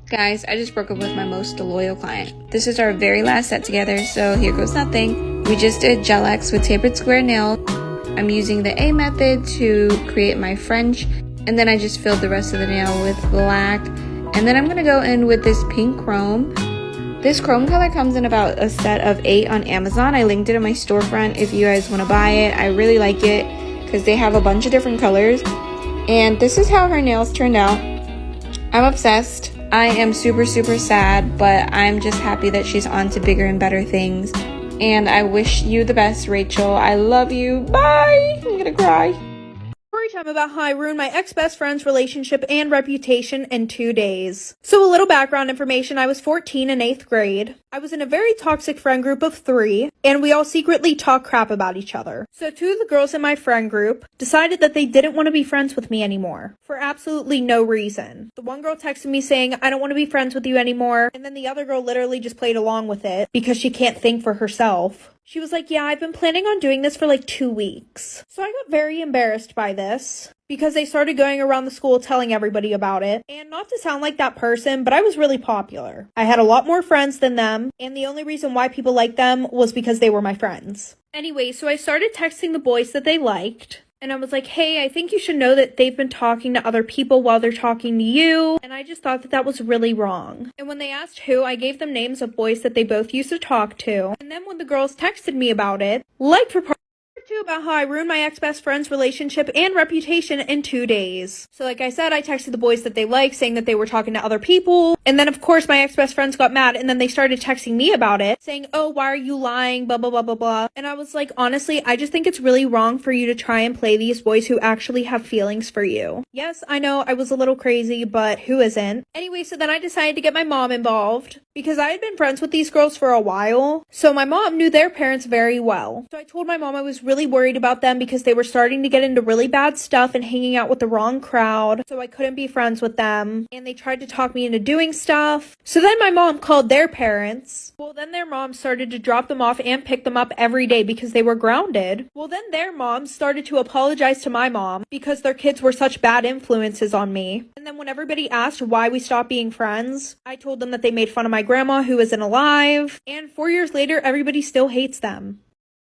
Guys, I just broke up with my most loyal client. This is our very last set together, so here goes nothing. We just did gel X with tapered square nails. I'm using the A method to create my French, and then I just filled the rest of the nail with black. And then I'm gonna go in with this pink chrome. This chrome color comes in about a set of 8 on Amazon. I linked it in my storefront if you guys want to buy it. I really like it because they have a bunch of different colors. And this is how her nails turned out. I'm obsessed. I am super sad, but I'm just happy that she's on to bigger and better things. And I wish you the best, Rachel. I love you. Bye. I'm gonna cry. Story time about how I ruined my ex-best friend's relationship and reputation in 2 days. So a little background information, I was 14 in 8th grade. I was in a very toxic friend group of 3, and we all secretly talk crap about each other. So 2 of the girls in my friend group decided that they didn't want to be friends with me anymore, for absolutely no reason. The one girl texted me saying, I don't want to be friends with you anymore, and then the other girl literally just played along with it because she can't think for herself. She was like, yeah, I've been planning on doing this for like 2 weeks. So I got very embarrassed by this because they started going around the school telling everybody about it. And not to sound like that person, but I was really popular. I had a lot more friends than them, and the only reason why people liked them was because they were my friends. Anyway, so I started texting the boys that they liked. And I was like, hey, I think you should know that they've been talking to other people while they're talking to you. And I just thought that that was really wrong. And when they asked who, I gave them names of boys that they both used to talk to. And then when the girls texted me about it, like for part 2 about how I ruined my ex-best friend's relationship and reputation in 2 days. So like I said, I texted the boys that they liked saying that they were talking to other people. And then of course my ex-best friends got mad and then they started texting me about it saying, oh, why are you lying, blah, blah, blah, blah, blah. And I was like, honestly, I just think it's really wrong for you to try and play these boys who actually have feelings for you. Yes, I know I was a little crazy, but who isn't? Anyway, so then I decided to get my mom involved because I had been friends with these girls for a while. So my mom knew their parents very well. So I told my mom I was really worried about them because they were starting to get into really bad stuff and hanging out with the wrong crowd. So I couldn't be friends with them. And they tried to talk me into doing stuff. So then my mom called their parents. Well, then their mom started to drop them off and pick them up every day because they were grounded. Well, then their mom started to apologize to my mom because their kids were such bad influences on me. And then when everybody asked why we stopped being friends, I told them that they made fun of my grandma who isn't alive. And 4 years later, everybody still hates them.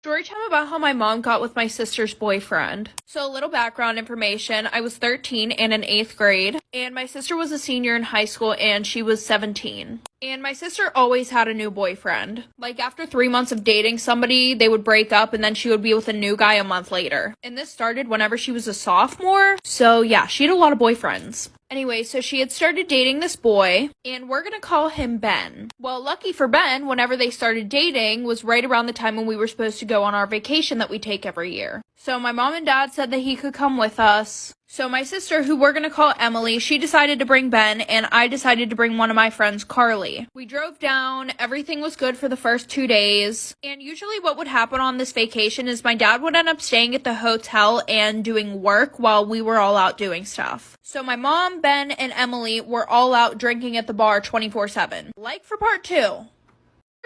Story time about how my mom got with my sister's boyfriend. So a little background information. I was 13 and in 8th grade, and my sister was a senior in high school and she was 17. And my sister always had a new boyfriend. Like after 3 months of dating somebody, they would break up and then she would be with a new guy a month later. And this started whenever she was a sophomore. So yeah, she had a lot of boyfriends. Anyway, so she had started dating this boy, and we're gonna call him Ben. Well, lucky for Ben, whenever they started dating was right around the time when we were supposed to go on our vacation that we take every year. So my mom and dad said that he could come with us. So my sister, who we're gonna call Emily, she decided to bring Ben, and I decided to bring one of my friends, Carly. We drove down, everything was good for the first 2 days, and usually what would happen on this vacation is my dad would end up staying at the hotel and doing work while we were all out doing stuff. So my mom, Ben, and Emily were all out drinking at the bar 24/7. Like for part 2. Part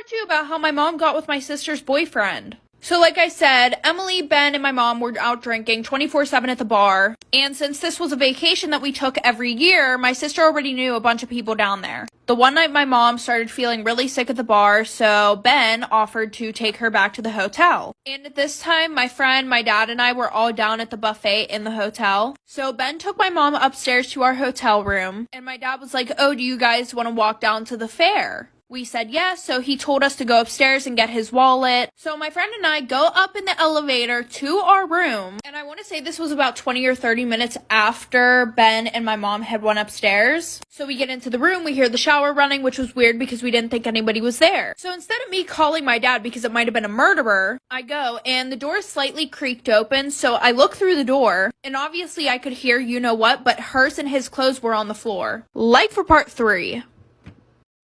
2 about how my mom got with my sister's boyfriend. So like I said, Emily, Ben, and my mom were out drinking 24/7 at the bar. And since this was a vacation that we took every year, my sister already knew a bunch of people down there. The one night my mom started feeling really sick at the bar, so Ben offered to take her back to the hotel. And at this time, my friend, my dad, and I were all down at the buffet in the hotel. So Ben took my mom upstairs to our hotel room, and my dad was like, oh, do you guys want to walk down to the fair? We said yes, so he told us to go upstairs and get his wallet. So my friend and I go up in the elevator to our room, and I want to say this was about 20 or 30 minutes after Ben and my mom had went upstairs. So we get into the room, we hear the shower running, which was weird because we didn't think anybody was there. So instead of me calling my dad because it might have been a murderer, I go, and the door slightly creaked open, so I look through the door, and obviously I could hear you know what, but hers and his clothes were on the floor. Like for part 3.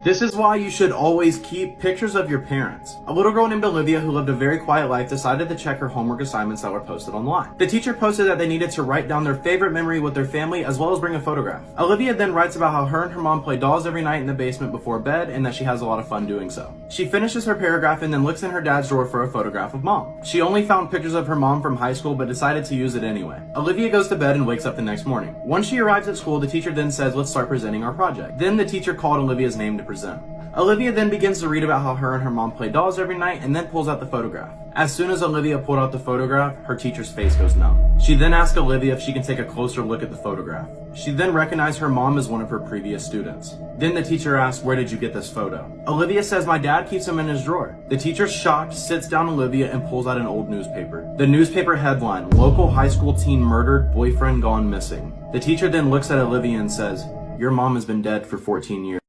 This is why you should always keep pictures of your parents. A little girl named Olivia who lived a very quiet life decided to check her homework assignments that were posted online. The teacher posted that they needed to write down their favorite memory with their family as well as bring a photograph. Olivia then writes about how her and her mom play dolls every night in the basement before bed and that she has a lot of fun doing so. She finishes her paragraph and then looks in her dad's drawer for a photograph of mom. She only found pictures of her mom from high school but decided to use it anyway. Olivia goes to bed and wakes up the next morning. Once she arrives at school, the teacher then says, let's start presenting our project. Then the teacher called Olivia's name to present. Olivia then begins to read about how her and her mom play dolls every night and then pulls out the photograph. As soon as Olivia pulled out the photograph, her teacher's face goes numb. She then asks Olivia if she can take a closer look at the photograph. She then recognized her mom as one of her previous students. Then the teacher asks, where did you get this photo? Olivia says, my dad keeps them in his drawer. The teacher, shocked, sits down Olivia and pulls out an old newspaper. The newspaper headline, local high school teen murdered, boyfriend gone missing. The teacher then looks at Olivia and says, your mom has been dead for 14 years.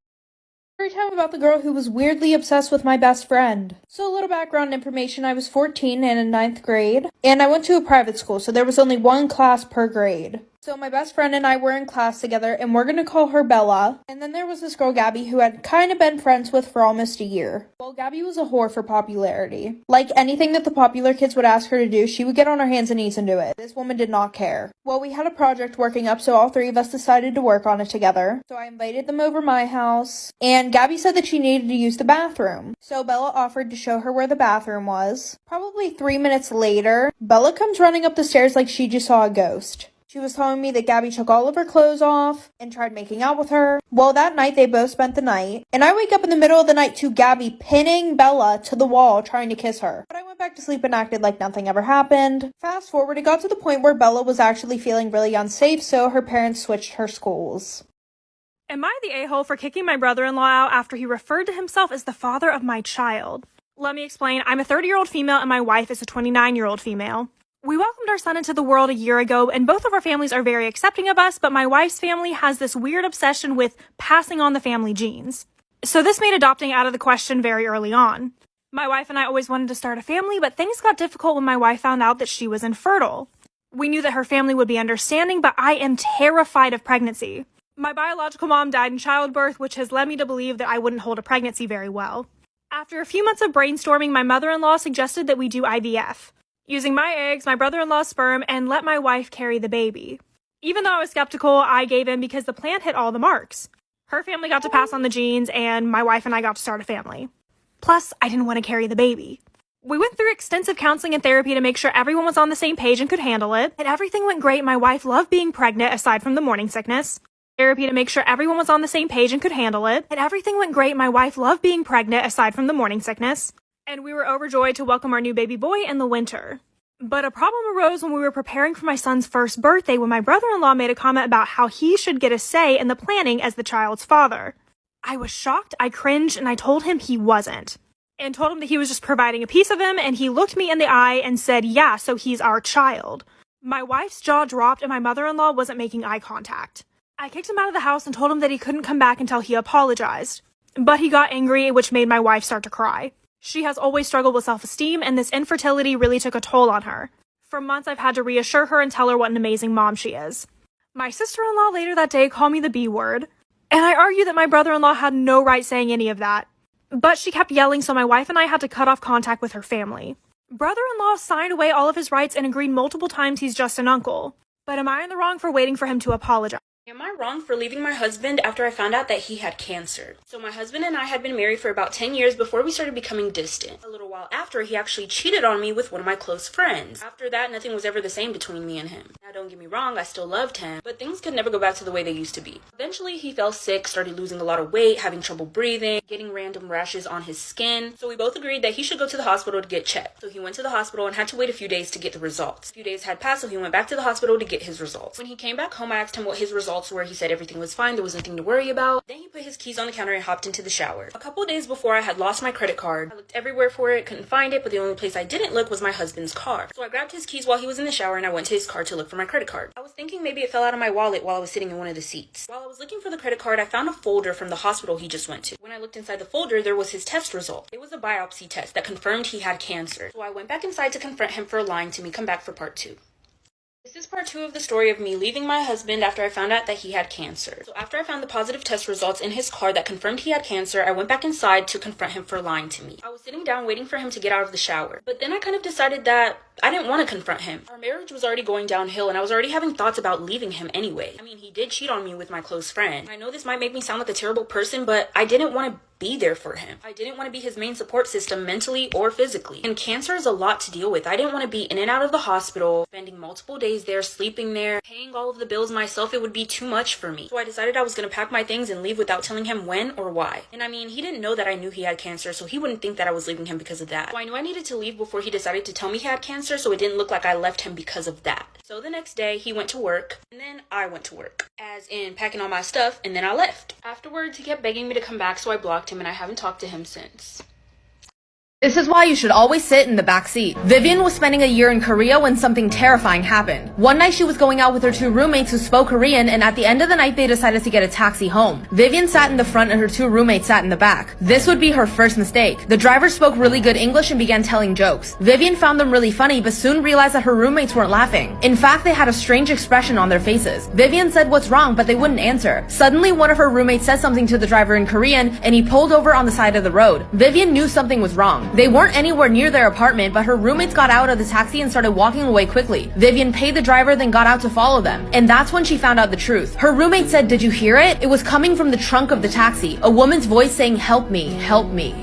Storytime about the girl who was weirdly obsessed with my best friend. So a little background information, I was 14 and in 9th grade, and I went to a private school, so there was only one class per grade. So my best friend and I were in class together, and we're gonna call her Bella. And then there was this girl, Gabby, who I'd kind of been friends with for almost a year. Well, Gabby was a whore for popularity. Like anything that the popular kids would ask her to do, she would get on her hands and knees and do it. This woman did not care. Well, we had a project working up, so all three of us decided to work on it together. So I invited them over my house, and Gabby said that she needed to use the bathroom. So Bella offered to show her where the bathroom was. Probably 3 minutes later, Bella comes running up the stairs like she just saw a ghost. She was telling me that Gabby took all of her clothes off and tried making out with her. Well, that night they both spent the night, and I wake up in the middle of the night to Gabby pinning Bella to the wall trying to kiss her. But I went back to sleep and acted like nothing ever happened. Fast forward, it got to the point where Bella was actually feeling really unsafe, so her parents switched her schools. Am I the a-hole for kicking my brother-in-law out after he referred to himself as the father of my child? Let me explain. I'm a 30-year-old female and my wife is a 29-year-old female. We welcomed our son into the world a year ago, and both of our families are very accepting of us, but my wife's family has this weird obsession with passing on the family genes. So this made adopting out of the question very early on. My wife and I always wanted to start a family, but things got difficult when my wife found out that she was infertile. We knew that her family would be understanding, but I am terrified of pregnancy. My biological mom died in childbirth, which has led me to believe that I wouldn't hold a pregnancy very well. After a few months of brainstorming, my mother-in-law suggested that we do IVF. Using my eggs, my brother-in-law's sperm, and let my wife carry the baby. Even though I was skeptical, I gave in because the plan hit all the marks. Her family got to pass on the genes, and my wife and I got to start a family. Plus, I didn't want to carry the baby. We went through extensive counseling and therapy to make sure everyone was on the same page and could handle it, and everything went great. My wife loved being pregnant aside from the morning sickness. Therapy to make sure everyone was on the same page and could handle it, and everything went great. My wife loved being pregnant aside from the morning sickness. And we were overjoyed to welcome our new baby boy in the winter. But a problem arose when we were preparing for my son's first birthday when my brother-in-law made a comment about how he should get a say in the planning as the child's father. I was shocked, I cringed, and I told him he wasn't. And told him that he was just providing a piece of him, and he looked me in the eye and said, yeah, so he's our child. My wife's jaw dropped and my mother-in-law wasn't making eye contact. I kicked him out of the house and told him that he couldn't come back until he apologized. But he got angry, which made my wife start to cry. She has always struggled with self-esteem, and this infertility really took a toll on her. For months, I've had to reassure her and tell her what an amazing mom she is. My sister-in-law later that day called me the B word, and I argued that my brother-in-law had no right saying any of that. But she kept yelling, so my wife and I had to cut off contact with her family. Brother-in-law signed away all of his rights and agreed multiple times he's just an uncle. But am I in the wrong for waiting for him to apologize? Am I wrong for leaving my husband after I found out that he had cancer? So my husband and I had been married for about 10 years before we started becoming distant. A little while after, he actually cheated on me with one of my close friends. After that, nothing was ever the same between me and him. Now, don't get me wrong, I still loved him, but things could never go back to the way they used to be. Eventually, he fell sick, started losing a lot of weight, having trouble breathing, getting random rashes on his skin. So we both agreed that he should go to the hospital to get checked. So he went to the hospital and had to wait a few days to get the results. A few days had passed, so he went back to the hospital to get his results. When he came back home, I asked him what his results were. He said everything was fine, there was nothing to worry about. Then he put his keys on the counter and hopped into the shower. A couple days before, I had lost my credit card. I looked everywhere for it, couldn't find it, but the only place I didn't look was my husband's car. So I grabbed his keys while he was in the shower and I went to his car to look for my credit card. I was thinking maybe it fell out of my wallet while I was sitting in one of the seats. While I was looking for the credit card, I found a folder from the hospital he just went to. When I looked inside the folder, there was his test result. It was a biopsy test that confirmed he had cancer. So I went back inside to confront him for lying to me. Come back for part 2. This is part 2 of the story of me leaving my husband after I found out that he had cancer. So after I found the positive test results in his car that confirmed he had cancer, I went back inside to confront him for lying to me. I was sitting down waiting for him to get out of the shower. But then I kind of decided that I didn't want to confront him. Our marriage was already going downhill and I was already having thoughts about leaving him anyway. I mean, he did cheat on me with my close friend. I know this might make me sound like a terrible person, but I didn't want to be there for him. I didn't want to be his main support system mentally or physically. And cancer is a lot to deal with. I didn't want to be in and out of the hospital, spending multiple days there, sleeping there, paying all of the bills myself. It would be too much for me. So I decided I was going to pack my things and leave without telling him when or why. And I mean, he didn't know that I knew he had cancer, so he wouldn't think that I was leaving him because of that. So I knew I needed to leave before he decided to tell me he had cancer, so it didn't look like I left him because of that. So the next day, he went to work, and then I went to work. As in packing all my stuff, and then I left. Afterwards, he kept begging me to come back, so I blocked him, and I haven't talked to him since. This is why you should always sit in the back seat. Vivian was spending a year in Korea when something terrifying happened. One night she was going out with her 2 roommates who spoke Korean, and at the end of the night they decided to get a taxi home. Vivian sat in the front and her 2 roommates sat in the back. This would be her first mistake. The driver spoke really good English and began telling jokes. Vivian found them really funny but soon realized that her roommates weren't laughing. In fact, they had a strange expression on their faces. Vivian said what's wrong, but they wouldn't answer. Suddenly one of her roommates said something to the driver in Korean and he pulled over on the side of the road. Vivian knew something was wrong. They weren't anywhere near their apartment, but her roommates got out of the taxi and started walking away quickly. Vivian paid the driver, then got out to follow them. And that's when she found out the truth. Her roommate said, "Did you hear it? It was coming from the trunk of the taxi. A woman's voice saying, 'Help me, help me.'"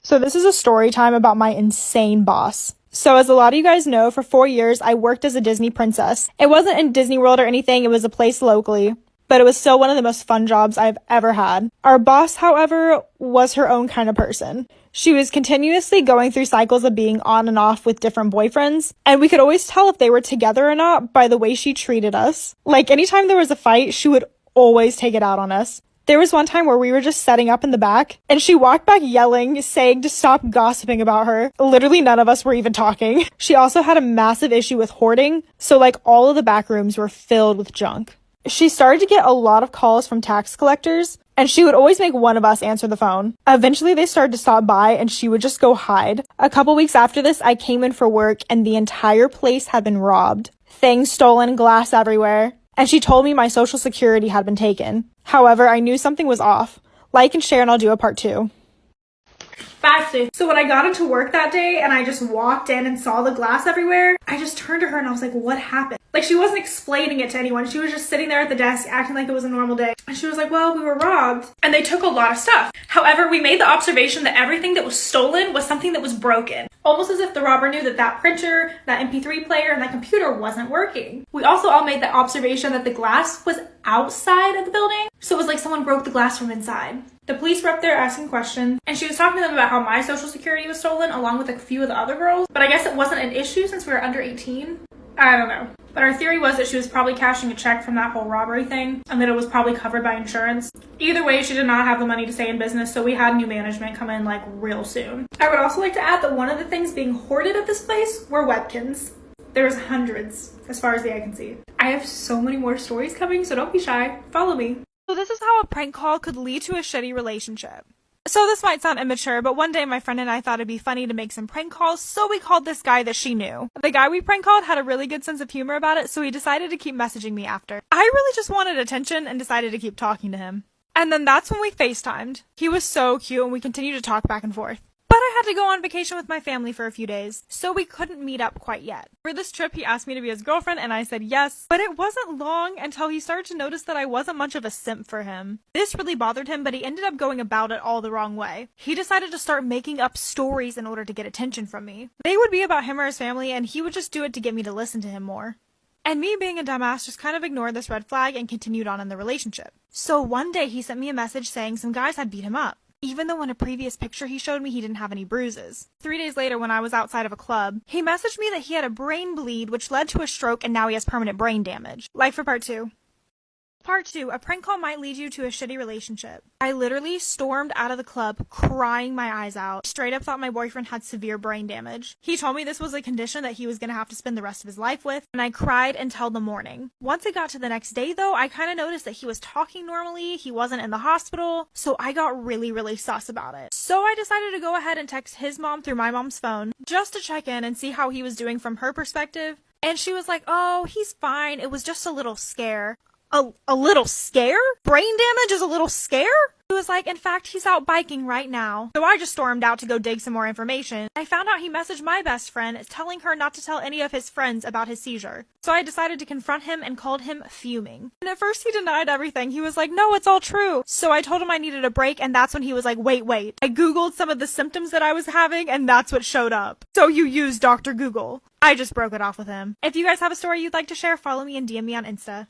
So this is a story time about my insane boss. So as a lot of you guys know, for 4 years, I worked as a Disney princess. It wasn't in Disney World or anything, it was a place locally. But it was still one of the most fun jobs I've ever had. Our boss, however, was her own kind of person. She was continuously going through cycles of being on and off with different boyfriends, and we could always tell if they were together or not by the way she treated us. Like, anytime there was a fight, she would always take it out on us. There was one time where we were just setting up in the back, and she walked back yelling, saying to stop gossiping about her. Literally none of us were even talking. She also had a massive issue with hoarding, so like all of the back rooms were filled with junk. She started to get a lot of calls from tax collectors, and she would always make one of us answer the phone. Eventually, they started to stop by, and she would just go hide. A couple weeks after this, I came in for work, and the entire place had been robbed. Things stolen, glass everywhere. And she told me my social security had been taken. However, I knew something was off. Like and share, and I'll do a part 2. Fasting. So when I got into work that day and I just walked in and saw the glass everywhere, I just turned to her and I was like, what happened? Like, she wasn't explaining it to anyone. She was just sitting there at the desk acting like it was a normal day. And she was like, well, we were robbed and they took a lot of stuff. However, we made the observation that everything that was stolen was something that was broken. Almost as if the robber knew that that printer, that MP3 player, and that computer wasn't working. We also all made the observation that the glass was outside of the building. So it was like someone broke the glass from inside. The police were up there asking questions, and she was talking to them about how my social security was stolen along with a few of the other girls. But I guess it wasn't an issue since we were under 18. I don't know. But our theory was that she was probably cashing a check from that whole robbery thing, and that it was probably covered by insurance. Either way, she did not have the money to stay in business, so we had new management come in like real soon. I would also like to add that one of the things being hoarded at this place were Webkins. There's hundreds, as far as the eye can see. I have so many more stories coming, so don't be shy. Follow me. So this is how a prank call could lead to a shitty relationship. So this might sound immature, but one day my friend and I thought it'd be funny to make some prank calls, so we called this guy that she knew. The guy we prank called had a really good sense of humor about it, so he decided to keep messaging me after. I really just wanted attention and decided to keep talking to him. And then that's when we FaceTimed. He was so cute and we continued to talk back and forth. But I had to go on vacation with my family for a few days, so we couldn't meet up quite yet. For this trip, he asked me to be his girlfriend, and I said yes, but it wasn't long until he started to notice that I wasn't much of a simp for him. This really bothered him, but he ended up going about it all the wrong way. He decided to start making up stories in order to get attention from me. They would be about him or his family, and he would just do it to get me to listen to him more. And me being a dumbass just kind of ignored this red flag and continued on in the relationship. So one day he sent me a message saying some guys had beat him up, even though in a previous picture he showed me he didn't have any bruises. 3 days later, when I was outside of a club, he messaged me that he had a brain bleed which led to a stroke and now he has permanent brain damage. Like for part 2. Part 2, a prank call might lead you to a shitty relationship. I literally stormed out of the club crying my eyes out. Straight up thought my boyfriend had severe brain damage. He told me this was a condition that he was gonna have to spend the rest of his life with, and I cried until the morning. Once it got to the next day though, I kind of noticed that he was talking normally, he wasn't in the hospital, so I got really sus about it. So I decided to go ahead and text his mom through my mom's phone, just to check in and see how he was doing from her perspective. And she was like, oh, he's fine, it was just a little scare. A little scare? Brain damage is a little scare? He was like, in fact, he's out biking right now. So I just stormed out to go dig some more information. I found out he messaged my best friend telling her not to tell any of his friends about his seizure. So I decided to confront him and called him fuming. And at first he denied everything. He was like, no, it's all true. So I told him I needed a break, and that's when he was like, wait. I Googled some of the symptoms that I was having, and that's what showed up. So you used Dr. Google. I just broke it off with him. If you guys have a story you'd like to share, follow me and DM me on Insta.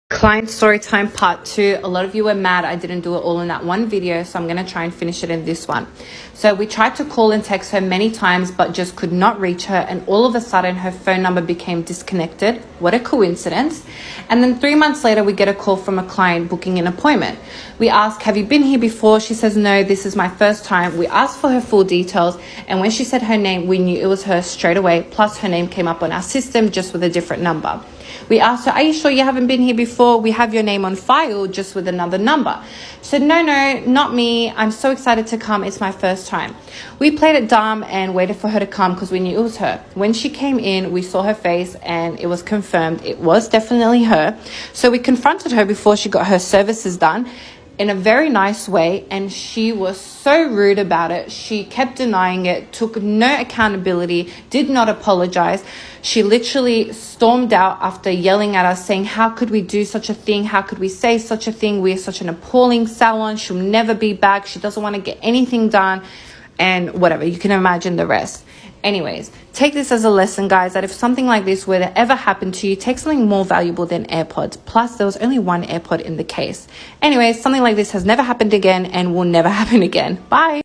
Client story time part 2. A lot of you were mad I didn't do it all in that one video, so I'm going to try and finish it in this one. So we tried to call and text her many times but just could not reach her, and all of a sudden her phone number became disconnected. What a coincidence. And then 3 months later we get a call from a client booking an appointment. We ask, have you been here before? She says, no, this is my first time. We asked for her full details, and when she said her name, we knew it was her straight away, plus her name came up on our system just with a different number. We asked her, are you sure you haven't been here before? We have your name on file just with another number. She said, no, not me. I'm so excited to come. It's my first time. We played it dumb and waited for her to come because we knew it was her. When she came in, we saw her face and it was confirmed it was definitely her. So we confronted her before she got her services done in a very nice way, and she was so rude about it. She kept denying it, took no accountability, did not apologize. She literally stormed out after yelling at us, saying, how could we do such a thing? How could we say such a thing? We're such an appalling salon. She'll never be back. She doesn't want to get anything done, and whatever. You can imagine the rest. Anyways, take this as a lesson, guys, that if something like this were to ever happen to you, take something more valuable than AirPods. Plus, there was only one AirPod in the case. Anyways, something like this has never happened again and will never happen again. Bye.